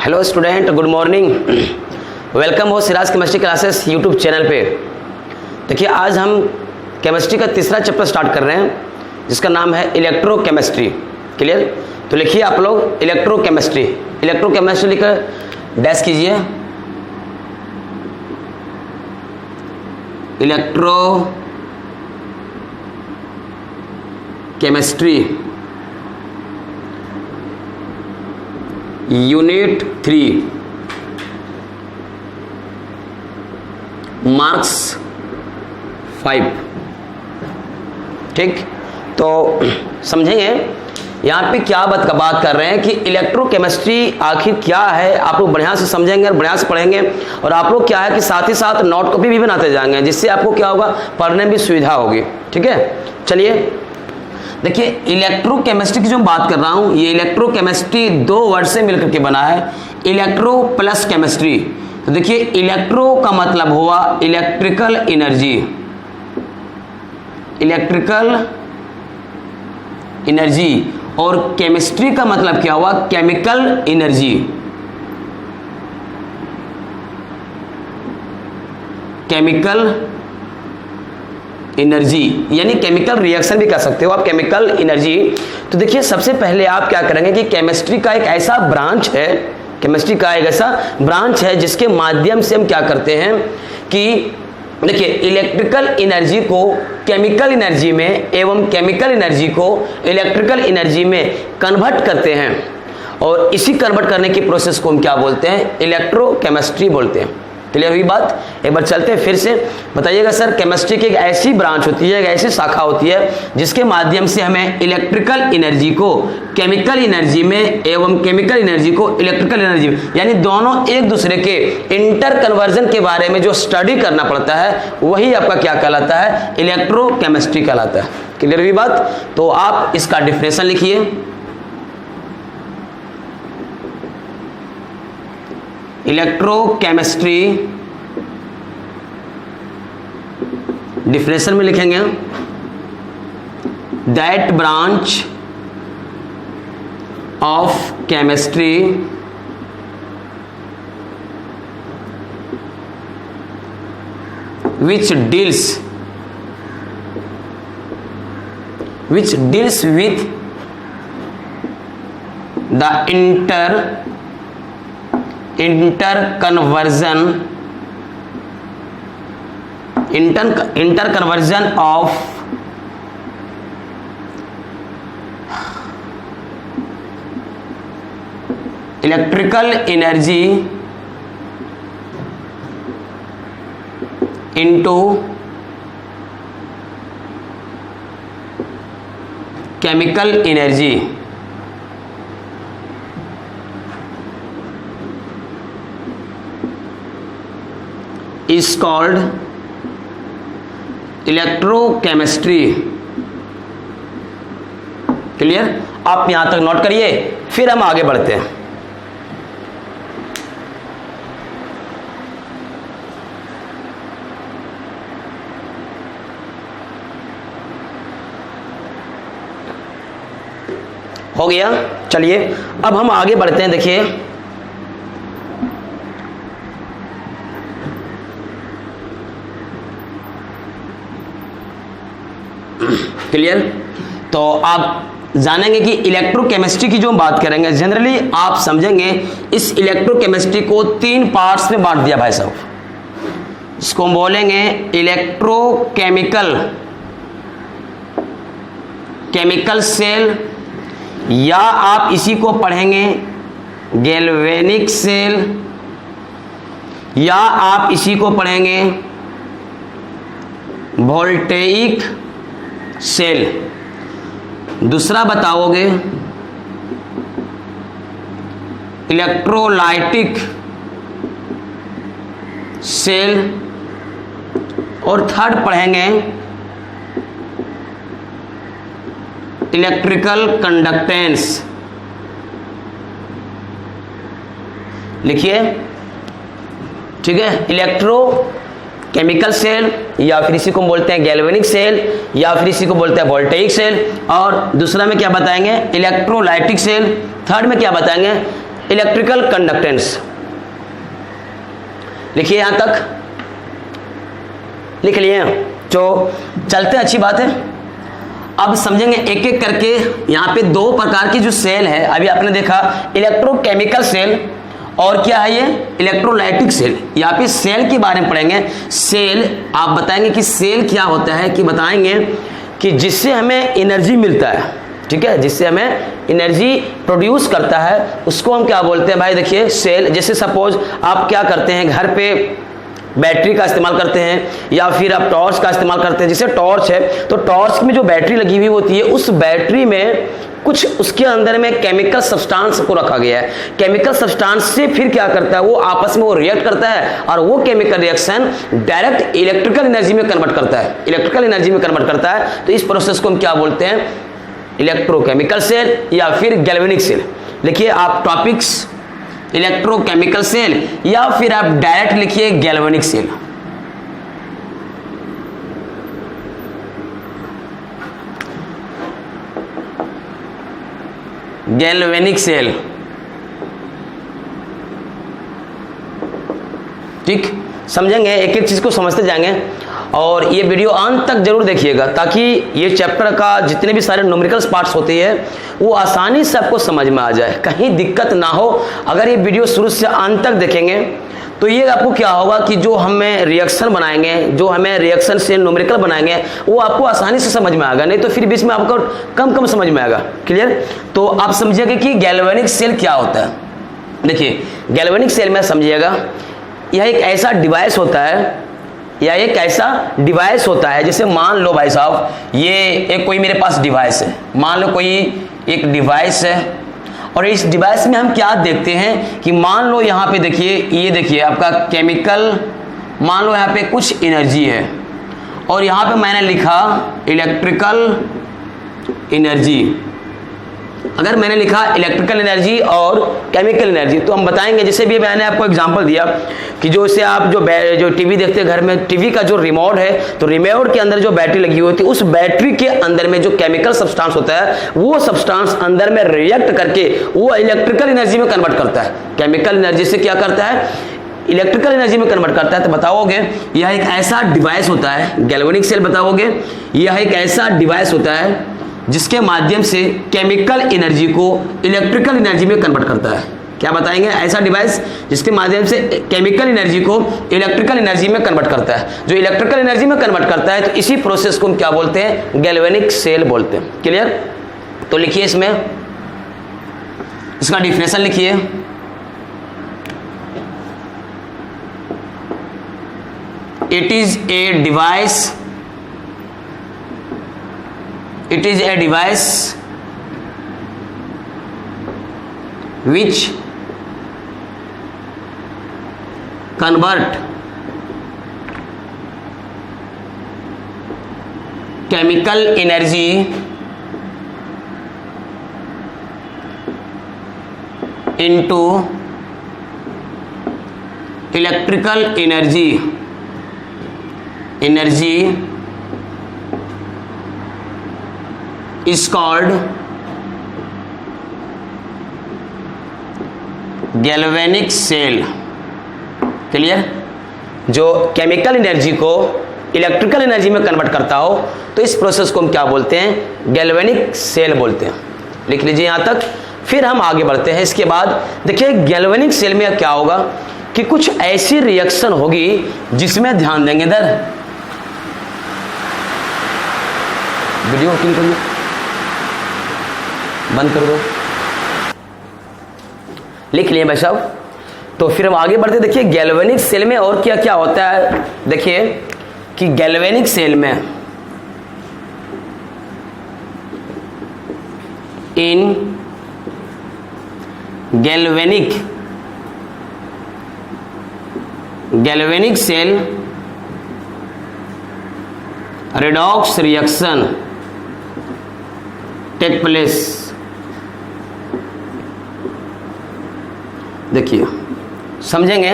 Hello student, good morning. Welcome हो Siraj chemistry classes YouTube channel पे। देखिए, आज हम केमिस्ट्री का तीसरा चैप्टर स्टार्ट कर रहे हैं जिसका नाम है इलेक्ट्रोकेमिस्ट्री। क्लियर? तो लिखिए आप लोग इलेक्ट्रोकेमिस्ट्री। इलेक्ट्रोकेमिस्ट्री लिखकर डैश कीजिए। Electrochemistry unit 3 marks 5। ठीक, तो समझेंगे यहाँ पे क्या बात कर रहे हैं कि इलेक्ट्रोकेमिस्ट्री आखिर क्या है। आप लोग बढ़िया से समझेंगे और बढ़िया से पढ़ेंगे, और आप लोग क्या है कि साथ ही साथ नोट कॉपी भी बनाते जाएंगे, जिससे आपको क्या होगा, पढ़ने में सुविधा होगी। ठीक है, चलिए देखिए, इलेक्ट्रोकेमिस्ट्री की जो बात कर रहा हूं, ये इलेक्ट्रोकेमिस्ट्री दो वर्ड से मिलकर के बना है, इलेक्ट्रो प्लस केमिस्ट्री। तो देखिए, इलेक्ट्रो का मतलब हुआ इलेक्ट्रिकल एनर्जी, इलेक्ट्रिकल एनर्जी, और केमिस्ट्री का मतलब क्या हुआ, केमिकल एनर्जी, केमिकल एनर्जी, यानी केमिकल रिएक्शन भी कर सकते हो आप, केमिकल एनर्जी। तो देखिए, सबसे पहले आप क्या करेंगे कि केमिस्ट्री का एक ऐसा ब्रांच है, केमिस्ट्री का एक ऐसा ब्रांच है जिसके माध्यम से हम क्या करते हैं कि देखिए, इलेक्ट्रिकल एनर्जी को केमिकल एनर्जी में एवं केमिकल एनर्जी को इलेक्ट्रिकल एनर्जी में कन्वर्ट करते हैं, और इसी कन्वर्ट करने की प्रोसेस को हम क्या बोलते हैं, इलेक्ट्रोकेमिस्ट्री बोलते हैं। क्लियर हुई बात? एक बार चलते हैं फिर से, बताइएगा सर। केमिस्ट्री की एक ऐसी ब्रांच होती है, एक ऐसी शाखा होती है जिसके माध्यम से हमें इलेक्ट्रिकल एनर्जी को केमिकल एनर्जी में एवं केमिकल एनर्जी को इलेक्ट्रिकल एनर्जी में, यानी दोनों एक दूसरे के इंटर कन्वर्जन के बारे में जो स्टडी करना पड़ता है, वही आपका क्या कहलाता है, इलेक्ट्रोकेमिस्ट्री कहलाता है। क्लियर हुई बात? तो आप इसका डिफिनेशन लिखिए। इलेक्ट्रोकेमिस्ट्री डिफिनेशन में लिखेंगे, that branch of chemistry which deals with the interconversion of electrical energy into chemical energy is called electrochemistry. Clear? आप यहां तक नोट करिए, फिर हम आगे बढ़ते हैं। हो गया? चलिए अब हम आगे बढ़ते हैं। देखिए, क्लियर? तो आप जानेंगे कि इलेक्ट्रोकेमिस्ट्री की जो बात करेंगे, जनरली आप समझेंगे इस इलेक्ट्रोकेमिस्ट्री को तीन पार्ट्स में बांट दिया भाई साहब। इसको हम बोलेंगे इलेक्ट्रोकेमिकल, केमिकल सेल, या आप इसी को पढ़ेंगे गैल्वेनिक सेल, या आप इसी को पढ़ेंगे वोल्टेइक सेल। दूसरा बताओगे इलेक्ट्रोलाइटिक सेल, और थर्ड पढ़ेंगे इलेक्ट्रिकल कंडक्टेंस। लिखिए, ठीक है, इलेक्ट्रो केमिकल सेल, या फिर इसी को बोलते हैं गैल्वेनिक सेल, या फिर इसी को बोलते हैं वोल्टेइक सेल, और दूसरा में क्या बताएंगे, इलेक्ट्रोलाइटिक सेल, थर्ड में क्या बताएंगे, इलेक्ट्रिकल कंडक्टेंस। लिखिए यहां तक, लिख लिए, जो चलते हैं, अच्छी बात है। अब समझेंगे एक एक करके। यहां पे दो प्रकार की जो सेल है, अभी आपने देखा इलेक्ट्रोकेमिकल सेल और क्या है ये इलेक्ट्रोलाइटिक सेल। यहाँ पे सेल के बारे में पढ़ेंगे। सेल आप बताएंगे कि सेल क्या होता है, कि बताएंगे कि जिससे हमें एनर्जी मिलता है, ठीक है, जिससे हमें एनर्जी प्रोड्यूस करता है, उसको हम क्या बोलते हैं भाई। देखिए सेल, जैसे सपोज आप क्या करते हैं, घर पे बैटरी का इस्तेमाल करते हैं या फिर आप टॉर्च का इस्तेमाल करते हैं। जैसे टॉर्च है तो टॉर्च में जो बैटरी लगी हुई होती है, उस बैटरी में कुछ उसके अंदर में केमिकल सब्सटेंस को रखा गया है। केमिकल सब्सटेंस से फिर क्या करता है, वो आपस में वो रिएक्ट करता है और वो chemical reaction direct electrical energy में कन्वर्ट करता है, इलेक्ट्रिकल एनर्जी में कन्वर्ट करता है। तो इस प्रोसेस को हम क्या बोलते हैं, इलेक्ट्रोकेमिकल सेल या फिर गैल्वेनिक सेल। लिखिए आप टॉपिक्स, इलेक्ट्रोकेमिकल सेल या फिर आप डायरेक्ट लिखिए गैल्वेनिक सेल। गैल्वेनिक सेल, ठीक, समझेंगे, एक एक चीज को समझते जाएंगे और ये वीडियो अंत तक जरूर देखिएगा, ताकि ये चैप्टर का जितने भी सारे न्यूमेरिकल्स पार्ट्स होते हैं वो आसानी से आपको समझ में आ जाए, कहीं दिक्कत ना हो। अगर ये वीडियो शुरू से अंत तक देखेंगे तो ये आपको क्या होगा कि जो हमें रिएक्शन बनाएंगे, जो हमें रिएक्शन से न्यूमेरिकल बनाएंगे, वो आपको आसानी से समझ में आएगा, नहीं तो फिर बीच में आपको कम समझ में आएगा। क्लियर? तो आप समझिएगा कि गैल्वेनिक सेल क्या होता है। देखिए गैल्वेनिक सेल में समझिएगा, यह एक ऐसा डिवाइस होता है, या एक ऐसा डिवाइस होता है, जैसे मान लो भाई साहब, ये एक कोई मेरे पास डिवाइस है, मान लो कोई एक डिवाइस है, और इस डिवाइस में हम क्या देखते हैं कि मान लो यहाँ पे देखिए, ये देखिए आपका केमिकल, मान लो यहाँ पे कुछ एनर्जी है और यहाँ पे मैंने लिखा इलेक्ट्रिकल एनर्जी। अगर मैंने लिखा इलेक्ट्रिकल एनर्जी और केमिकल एनर्जी, तो हम बताएंगे, जैसे भी मैंने आपको एग्जांपल दिया कि जो इसे आप जो टीवी देखते हैं घर में, टीवी का जो रिमोट है, तो रिमोट के अंदर जो बैटरी लगी हुई होती है, उस बैटरी के अंदर में जो केमिकल सब्सटेंस होता है, वो सब्सटेंस अंदर में रिएक्ट करके वो इलेक्ट्रिकल एनर्जी में कन्वर्ट करता है। केमिकल एनर्जी से क्या करता है, इलेक्ट्रिकल एनर्जी में कन्वर्ट करता है। तो बताओगे यह एक ऐसा डिवाइस होता है, गैल्वेनिक सेल बताओगे, यह एक ऐसा डिवाइस होता है जिसके माध्यम से केमिकल एनर्जी को इलेक्ट्रिकल एनर्जी में कन्वर्ट करता है। क्या बताएंगे, ऐसा डिवाइस जिसके माध्यम से केमिकल एनर्जी को इलेक्ट्रिकल एनर्जी में कन्वर्ट करता है। जो इलेक्ट्रिकल एनर्जी में कन्वर्ट करता है, तो इसी प्रोसेस को हम क्या बोलते हैं, गैल्वेनिक सेल बोलते हैं। क्लियर? तो लिखिए इसमें, इसका डिफिनेशन लिखिए। It is a device, it is a device which convert chemical energy into electrical energy is called galvanic cell. Clear? जो केमिकल एनर्जी को इलेक्ट्रिकल एनर्जी में कन्वर्ट करता हो, तो इस प्रोसेस को हम क्या बोलते हैं, गैल्वेनिक सेल बोलते हैं। लिख लीजिए यहां तक, फिर हम आगे बढ़ते हैं। इसके बाद देखिए गैल्वेनिक सेल में क्या होगा कि कुछ ऐसी रिएक्शन होगी जिसमें ध्यान देंगे, इधर वीडियो क्लिक करिए, बंद कर दो, लिख लिए भाई साहब। तो फिर हम आगे बढ़ते, देखिए गैल्वेनिक सेल में और क्या क्या होता है। देखिए कि गैल्वेनिक सेल में in galvanic cell redox reaction take place. देखिए समझेंगे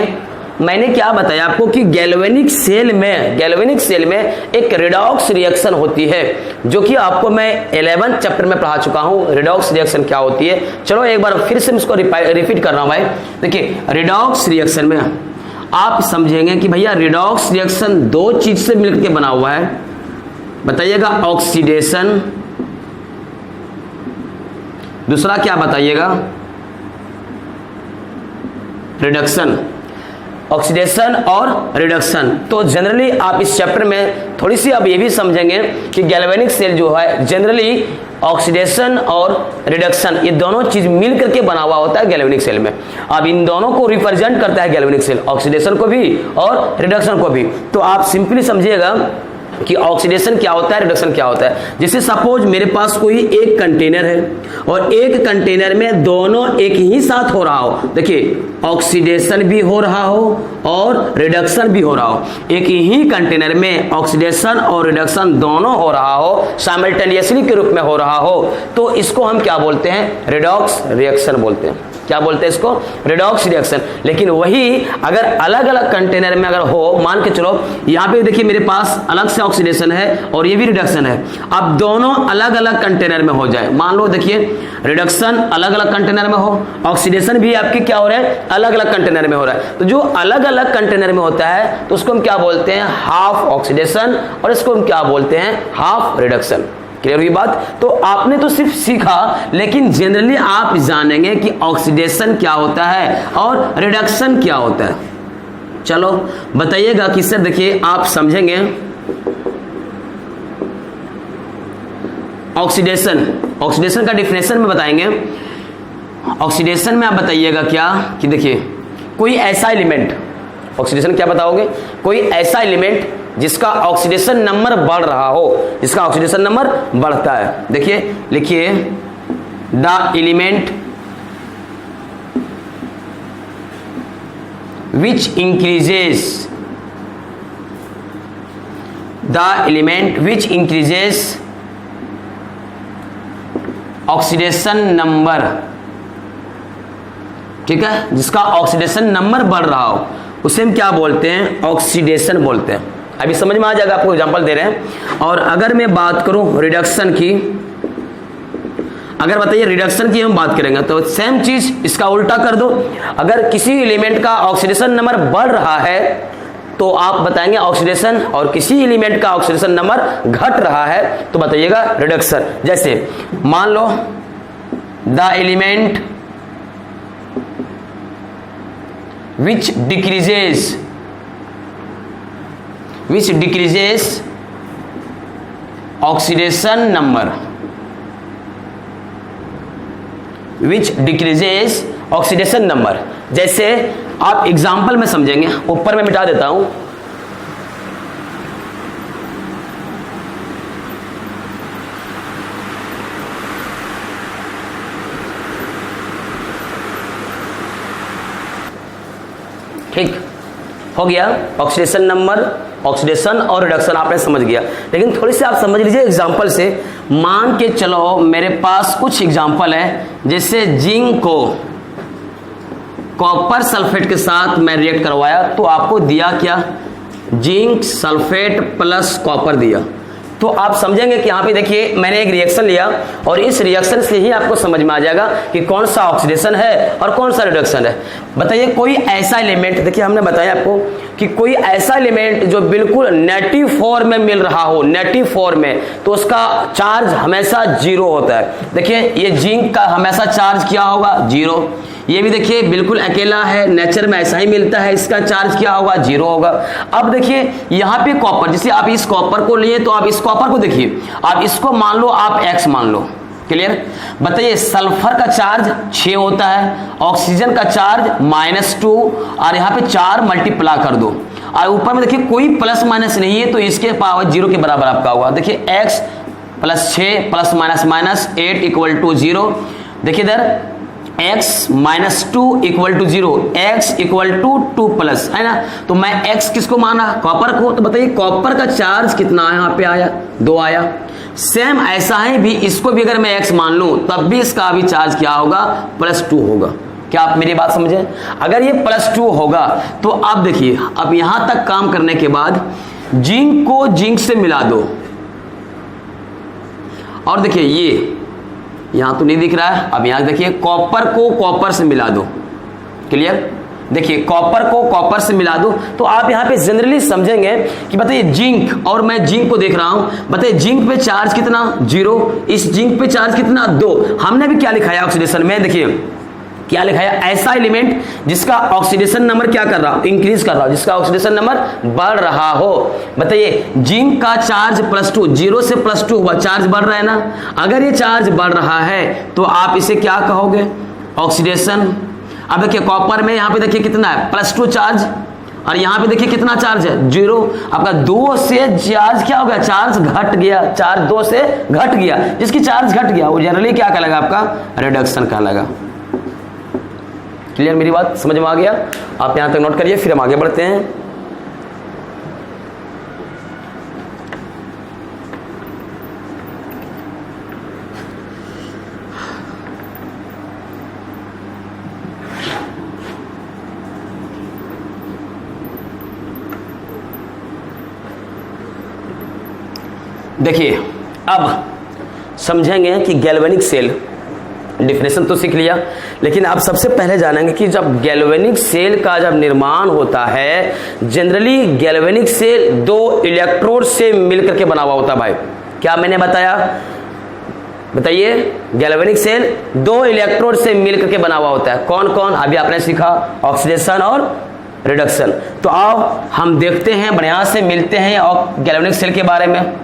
मैंने क्या बताया आपको कि गैल्वेनिक सेल में एक रिडॉक्स रिएक्शन होती है, जो कि आपको मैं 11th चैप्टर में पढ़ा चुका हूं। रिडॉक्स रिएक्शन क्या होती है, चलो एक बार फिर से इसको रिपीट कर रहा हूं भाई। देखिए रिडॉक्स रिएक्शन में आप समझेंगे कि भैया रिडॉक्स रिएक्शन दो चीज से मिलकर के बना हुआ है, बताइएगा ऑक्सीडेशन, दूसरा क्या बताइएगा, रिडक्शन। ऑक्सीडेशन और रिडक्शन। तो जनरली आप इस चैप्टर में थोड़ी सी अब ये भी समझेंगे कि गैल्वेनिक सेल जो है जनरली ऑक्सीडेशन और रिडक्शन ये दोनों चीज मिल करके बना हुआ होता है गैल्वेनिक सेल में। अब इन दोनों को रिप्रेजेंट करता है गैल्वेनिक सेल, ऑक्सीडेशन को भी और रिडक्शन को भी। तो आप सिंपली समझिएगा कि ऑक्सीडेशन क्या होता है, रिडक्शन क्या होता है। जैसे सपोज मेरे पास कोई एक कंटेनर है और एक कंटेनर में दोनों एक ही साथ हो रहा हो, देखिए ऑक्सीडेशन भी हो रहा हो और रिडक्शन भी हो रहा हो, एक ही कंटेनर में ऑक्सीडेशन और रिडक्शन दोनों हो रहा हो, साइमल्टेनियसली के रूप में हो रहा हो, तो इसको हम क्या बोलते हैं, रिडॉक्स रिएक्शन बोलते हैं। क्या बोलते हैं इसको, रिडॉक्स रिएक्शन। लेकिन वही अगर अलग अलग कंटेनर में अगर हो, मान के चलो यहाँ पे देखिए मेरे पास अलग से ऑक्सीडेशन है और ये भी रिडक्शन है, अब दोनों अलग अलग कंटेनर में हो जाए, मान लो देखिए रिडक्शन अलग अलग कंटेनर में हो, ऑक्सीडेशन भी आपके क्या हो रहा है, अलग अलग कंटेनर में हो रहा है। तो जो अलग अलग कंटेनर में होता है तो उसको हम क्या बोलते हैं, हाफ ऑक्सीडेशन, और इसको हम क्या बोलते हैं, हाफ रिडक्शन। क्लियर हुई बात। तो आपने तो सिर्फ सीखा, लेकिन जनरली आप जानेंगे कि ऑक्सीडेशन क्या होता है और रिडक्शन क्या होता है। चलो बताइएगा कि सर देखिए आप समझेंगे ऑक्सीडेशन का डिफिनेशन में बताएंगे। ऑक्सीडेशन में आप बताइएगा क्या कि देखिए कोई ऐसा एलिमेंट, ऑक्सीडेशन क्या बताओगे, कोई ऐसा एलिमेंट जिसका ऑक्सीडेशन नंबर बढ़ रहा हो, जिसका ऑक्सीडेशन नंबर बढ़ता है। देखिए लिखिए the element which increases, the element which increases oxidation number, ठीक है, जिसका ऑक्सीडेशन नंबर बढ़ रहा हो उसे हम क्या बोलते हैं, ऑक्सीडेशन बोलते हैं। अभी समझ में आ जाएगा, आपको एग्जांपल दे रहे हैं। और अगर मैं बात करूं रिडक्शन की, अगर बताइए रिडक्शन की हम बात करेंगे तो सेम चीज इसका उल्टा कर दो। अगर किसी एलिमेंट का ऑक्सीडेशन नंबर बढ़ रहा है तो आप बताएंगे ऑक्सीडेशन, और किसी एलिमेंट का ऑक्सीडेशन नंबर घट रहा है तो बताइएगा रिडक्शन। जैसे मान लो the element which decreases oxidation number, which decreases oxidation number। जैसे आप एग्जाम्पल में समझेंगे, ऊपर में मिटा देता हूं, ठीक हो गया। ऑक्सीडेशन नंबर, ऑक्सीडेशन और रिडक्शन आपने समझ गया। लेकिन थोड़ी सी आप समझ लीजिए एग्जांपल से। मान के चलो मेरे पास कुछ एग्जांपल है, जैसे जिंक को कॉपर सल्फेट के साथ मैं रिएक्ट करवाया तो आपको दिया क्या, जिंक सल्फेट प्लस कॉपर दिया। तो आप समझेंगे कि यहाँ पे देखिए मैंने एक रिएक्शन लिया और इस रिएक्शन से ही आपको समझ में आ जाएगा कि कौन सा ऑक्सीडेशन है और कौन सा रिडक्शन है। बताइए कोई ऐसा एलिमेंट, देखिए हमने बताया आपको कि कोई ऐसा एलिमेंट जो बिल्कुल नेटिव फॉर्म में मिल रहा हो, नेटिव फॉर्म में, तो उसका चार्ज हमेशा जीरो होता है। देखिए ये जिंक का हमेशा चार्ज क्या होगा, जीरो। ये भी देखिए बिल्कुल अकेला है, नेचर में ऐसा ही मिलता है, इसका चार्ज क्या होगा, जीरो होगा। अब देखिए यहाँ पे कॉपर, जैसे आप इस कॉपर को लिए तो आप इस कॉपर को देखिए, आप इसको मान लो आप x मान लो। क्लियर। बताइए सल्फर का चार्ज 6 होता है, ऑक्सीजन का चार्ज -2, और यहाँ पे 4 मल्टीप्लाई कर दो, और ऊपर में देखिए कोई प्लस माइनस नहीं है तो इसके पावर 0 के बराबर आपका होगा। देखिए x + 6 + -8 = 0। देखिए इधर x - 2 = 0, x = 2+, है ना। तो मैं x किसको माना, कॉपर को। तो बताइए कॉपर का चार्ज कितना है, यहाँ पे आया 2 आया। सेम ऐसा है भी, इसको भी अगर मैं x मान लूं तब भी इसका भी चार्ज क्या होगा, +2 होगा। क्या आप मेरी बात समझे? अगर ये +2 होगा तो आप देखिए, अब यहां तक काम करने के बाद जिंक को जिंक से मिला दो, और देखिए ये यहां तो नहीं दिख रहा है, अब यहां देखिए कॉपर को कॉपर से मिला दो। क्लियर? देखिए कॉपर को कॉपर से मिला दो, तो आप यहां पे जनरली समझेंगे कि बताइए जिंक, और मैं जिंक को देख रहा हूं, बताइए जिंक पे चार्ज कितना 0, इस जिंक पे चार्ज कितना 2। हमने भी क्या लिखा है ऑक्सीडेशन में, देखिए क्या लिखा है, ऐसा एलिमेंट जिसका ऑक्सीडेशन नंबर क्या कर रहा हो, इंक्रीज कर रहा हो, जिसका ऑक्सीडेशन नंबर बढ़ रहा हो। बताइए जिंक का चार्ज +2, 0 से +2 हुआ, चार्ज बढ़ रहा है ना। अगर ये चार्ज बढ़ रहा है तो आप इसे क्या कहोगे, ऑक्सीडेशन। अब देखिए कॉपर में यहां पे देखिए कितना है, +2 चार्ज, और यहां पे देखिए कितना चार्ज है 0। आपका 2 से चार्ज क्या हो गया, चार्ज घट गया, चार्ज 2 से घट गया, जिसकी चार्ज घट गया वो जनरली क्या कहलाएगा, आपका रिडक्शन कहलाएगा। क्लियर? मेरी बात समझ में आ गया? आप यहां तक नोट करिए, फिर हम आगे बढ़ते हैं। देखिए अब समझेंगे कि गैल्वेनिक सेल, डिफिनेशन तो सीख लिया, लेकिन आप सबसे पहले जानेंगे कि जब गैल्वेनिक सेल का जब निर्माण होता है, जनरली गैल्वेनिक सेल 2 इलेक्ट्रोड से मिलकर के बना हुआ होता है। भाई क्या मैंने बताया, बताइए, गैल्वेनिक सेल 2 इलेक्ट्रोड से मिलकर के बना हुआ होता है। कौन कौन? अभी आपने सीखा, ऑक्सीडेशन और रिडक्शन। तो आओ हम देखते हैं, बढ़िया से मिलते हैं और गैल्वेनिक सेल के बारे में।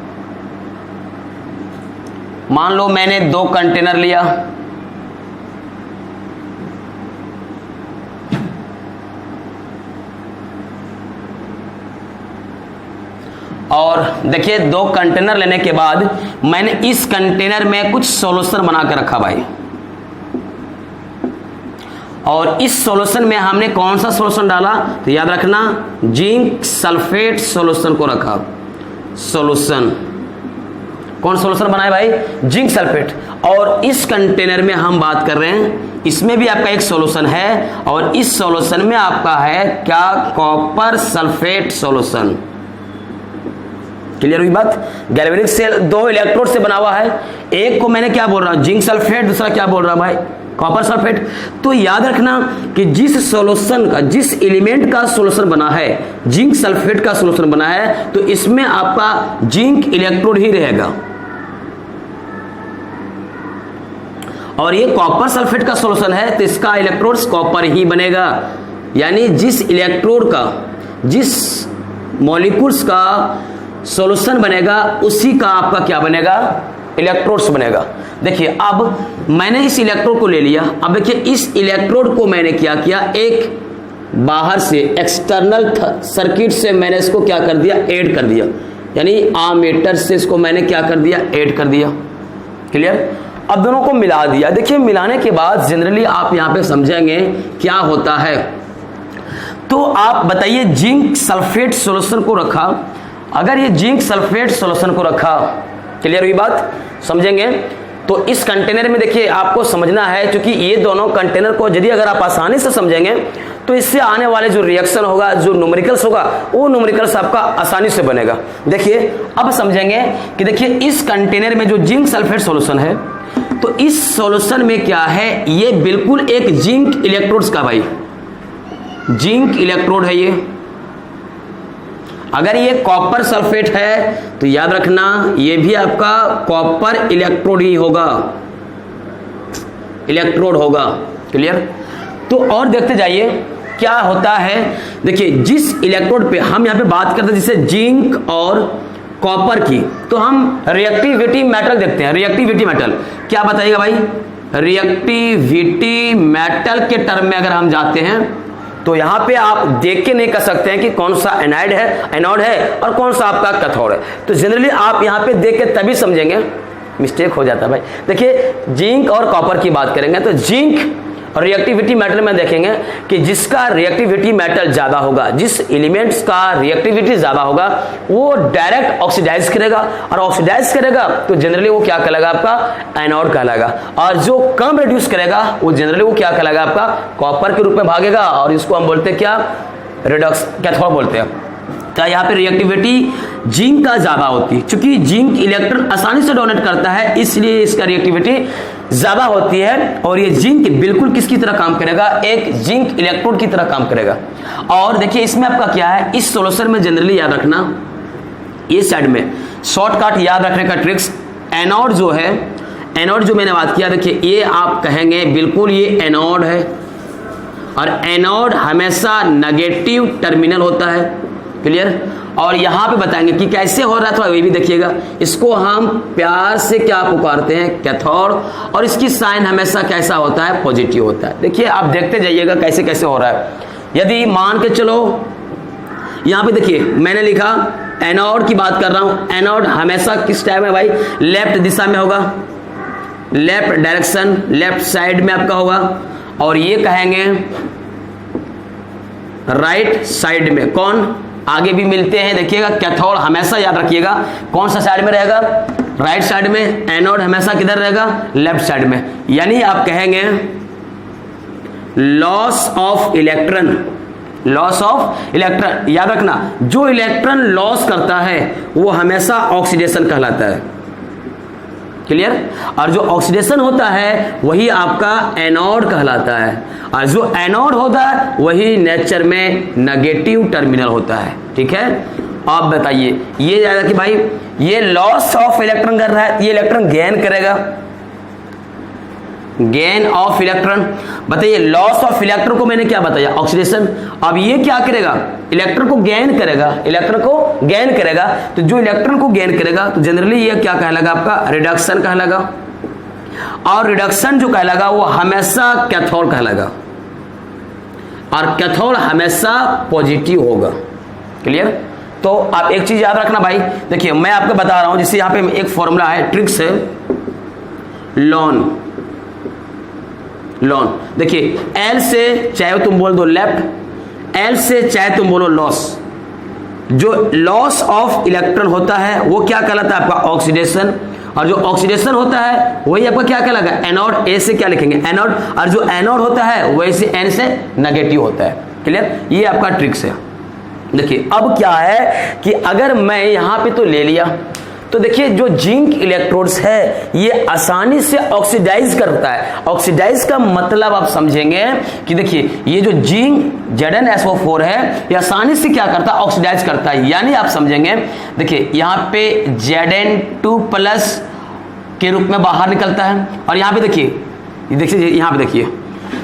मान लो मैंने 2 कंटेनर लिया, और देखिए 2 कंटेनर लेने के बाद मैंने इस कंटेनर में कुछ सॉल्यूशन बना कर रखा भाई, और इस सॉल्यूशन में हमने कौन सा सॉल्यूशन डाला, तो याद रखना जिंक सल्फेट सॉल्यूशन को रखा। सॉल्यूशन कौन सॉल्यूशन बनाए भाई, जिंक सल्फेट। और इस कंटेनर में हम बात कर रहे हैं, इसमें भी आपका एक सॉल्यूशन है, और इस सॉल्यूशन में आपका है क्या, कॉपर सल्फेट सॉल्यूशन। क्लियर हुई बात? गैल्वेनिक सेल 2 इलेक्ट्रोड से बना हुआ है, एक को मैंने क्या बोल रहा हूं, जिंक सल्फेट, दूसरा क्या बोल रहा हूं भाई, कॉपर सल्फेट। तो याद रखना कि जिस सॉल्यूशन का, जिस एलिमेंट का सॉल्यूशन बना है, जिंक सल्फेट का सॉल्यूशन बना है, तो इसमें आपका जिंक इलेक्ट्रोड ही रहेगा, और ये कॉपर सल्फेट का सॉल्यूशन है तो इसका इलेक्ट्रोड कॉपर ही बनेगा। यानी जिस इलेक्ट्रोड का, जिस मॉलिक्यूल्स का सॉल्यूशन बनेगा उसी का आपका क्या बनेगा, इलेक्ट्रोड्स बनेगा। देखिए अब मैंने इस इलेक्ट्रोड को ले लिया, अब देखिए इस इलेक्ट्रोड को मैंने क्या किया, एक बाहर से एक्सटर्नल सर्किट से मैंने इसको क्या कर दिया, ऐड कर दिया, यानी आर्मेटर से इसको मैंने क्या कर दिया, ऐड कर दिया। क्लियर? अब दोनों को मिला दिया। देखिए मिलाने के बाद जनरली आप यहां पे समझेंगे क्या होता है। तो आप बताइए जिंक सल्फेट सॉल्यूशन को रखा, अगर ये जिंक सल्फेट सॉल्यूशन को रखा, क्लियर हुई बात? समझेंगे तो इस कंटेनर में देखिए आपको समझना है, क्योंकि ये दोनों कंटेनर को यदि अगर आप आसानी से समझेंगे तो इससे आने वाले जो रिएक्शन होगा, जो न्यूमेरिकल्स होगा, वो न्यूमेरिकल्स आपका आसानी से बनेगा। देखिए अब समझेंगे कि देखिए इस कंटेनर में जो जिंक सल्फेट सॉल्यूशन है, तो इस सॉल्यूशन में क्या है, ये बिल्कुल एक जिंक इलेक्ट्रोड्स का भाई, जिंक इलेक्ट्रोड है ये। अगर ये कॉपर सल्फेट है तो याद रखना ये भी आपका कॉपर इलेक्ट्रोड ही होगा, इलेक्ट्रोड होगा। क्लियर? तो और देखते जाइए क्या होता है। देखिए जिस इलेक्ट्रोड पे हम यहां पे बात करते हैं जैसे जिंक और कॉपर की, तो हम रिएक्टिविटी मेटल देखते हैं। रिएक्टिविटी मेटल क्या बताइएगा भाई, रिएक्टिविटी मेटल के टर्म में अगर हम जाते हैं तो यहां पे आप देख के नहीं कर सकते हैं कि कौन सा एनाइड है, एनोड है, और कौन सा आपका कैथोड है। तो जनरली आप यहां पे देख के तभी समझेंगे, मिस्टेक हो जाता है भाई। देखिए जिंक और कॉपर की बात करेंगे तो जिंक और रिएक्टिविटी मेटल में देखेंगे कि जिसका रिएक्टिविटी मेटल ज्यादा होगा, जिस एलिमेंट्स का रिएक्टिविटी ज्यादा होगा वो डायरेक्ट ऑक्सीडाइज करेगा, और ऑक्सीडाइज करेगा तो जनरली वो क्या कहलाएगा आपका एनोड कहलाएगा, और जो कम रिड्यूस करेगा वो जनरली वो क्या कहलाएगा आपका कॉपर के रूप में भागेगा, और इसको हम बोलते हैं क्या रिडक्स कैथोड बोलते हैं। तो यहाँ पे रिएक्टिविटी जिंक का ज्यादा होती है, क्योंकि जिंक इलेक्ट्रॉन आसानी से डोनेट करता है इसलिए इसका रिएक्टिविटी ज्यादा होती है, और ये जिंक बिल्कुल किसकी तरह काम करेगा, एक जिंक इलेक्ट्रोड की तरह काम करेगा। और देखिए इसमें आपका क्या है, इस सोल्यूशन में जनरली याद रखना, ये साइड में शॉर्टकट याद रखने का ट्रिक्स, एनोड जो है, एनोड जो मैंने बात किया, देखिए ये आप कहेंगे बिल्कुल ये एनोड है, और एनोड हमेशा नेगेटिव टर्मिनल होता है, क्लियर। और यहां पे बताएंगे कि कैसे हो रहा था, ये भी देखिएगा। इसको हम प्यार से क्या पुकारते हैं, कैथोड, और इसकी साइन हमेशा कैसा होता है, पॉजिटिव होता है। देखिए आप देखते जाइएगा कैसे कैसे हो रहा है। यदि मान के चलो यहां पे देखिए मैंने लिखा एनोड की बात कर रहा हूं, एनोड हमेशा किस टाइम में भाई, लेफ्ट दिशा में होगा, लेफ्ट डायरेक्शन, लेफ्ट साइड में आपका होगा, और ये कहेंगे राइट साइड में। कौन आगे भी मिलते हैं, देखिएगा कैथोड हमेशा याद रखिएगा कौन सा साइड में रहेगा, राइट साइड में, एनोड हमेशा किधर रहेगा, लेफ्ट साइड में। यानी आप कहेंगे loss of electron, loss of electron याद रखना, जो इलेक्ट्रॉन लॉस करता है वो हमेशा ऑक्सीडेशन कहलाता है, क्लियर। और जो ऑक्सीडेशन होता है वही आपका एनोड कहलाता है, और जो एनोड होता है वही नेचर में नेगेटिव टर्मिनल होता है, ठीक है। आप बताइए ये जाएगा कि भाई ये लॉस ऑफ इलेक्ट्रॉन कर रहा है, ये इलेक्ट्रॉन गेन करेगा, गेन ऑफ इलेक्ट्रॉन। बताइए लॉस ऑफ इलेक्ट्रॉन को मैंने क्या बताया, ऑक्सीडेशन। अब ये क्या करेगा, इलेक्ट्रॉन को गेन करेगा, इलेक्ट्रॉन को गेन करेगा, तो जो इलेक्ट्रॉन को गेन करेगा तो जनरली ये क्या कहलाएगा आपका रिडक्शन कहलाएगा, और रिडक्शन जो कहलाएगा वो हमेशा कैथोड कहलाएगा, और कैथोड हमेशा पॉजिटिव होगा, क्लियर। तो आप एक चीज याद रखना भाई, देखिए मैं आपको बता रहा हूं, जैसे यहां पे एक फॉर्मूला है, ट्रिक्स है, लॉन, लॉन देखिए एल से चाहे तुम बोल दो लेफ्ट, एल से चाहे तुम बोलो लॉस, जो लॉस ऑफ इलेक्ट्रॉन होता है वो क्या कहलाता है आपका ऑक्सीडेशन, और जो ऑक्सीडेशन होता है वही आपका क्या कहलाएगा एनोड। ए से क्या लिखेंगे एनोड, और जो एनोड होता है वैसे एन से नेगेटिव होता है, क्लियर। ये आपका ट्रिक्स है। देखिए अब क्या है कि अगर मैं यहां पे तो ले लिया, तो देखिए जो जिंक इलेक्ट्रोड्स है ये आसानी से ऑक्सीडाइज करता है। ऑक्सीडाइज का मतलब आप समझेंगे कि देखिए ये जो जिंक ZnSO4 है ये आसानी से क्या करता है, ऑक्सीडाइज करता है। यानी आप समझेंगे देखिए यहां पे Zn2+ के रूप में बाहर निकलता है, और यहां पे देखिए यहां पे देखिए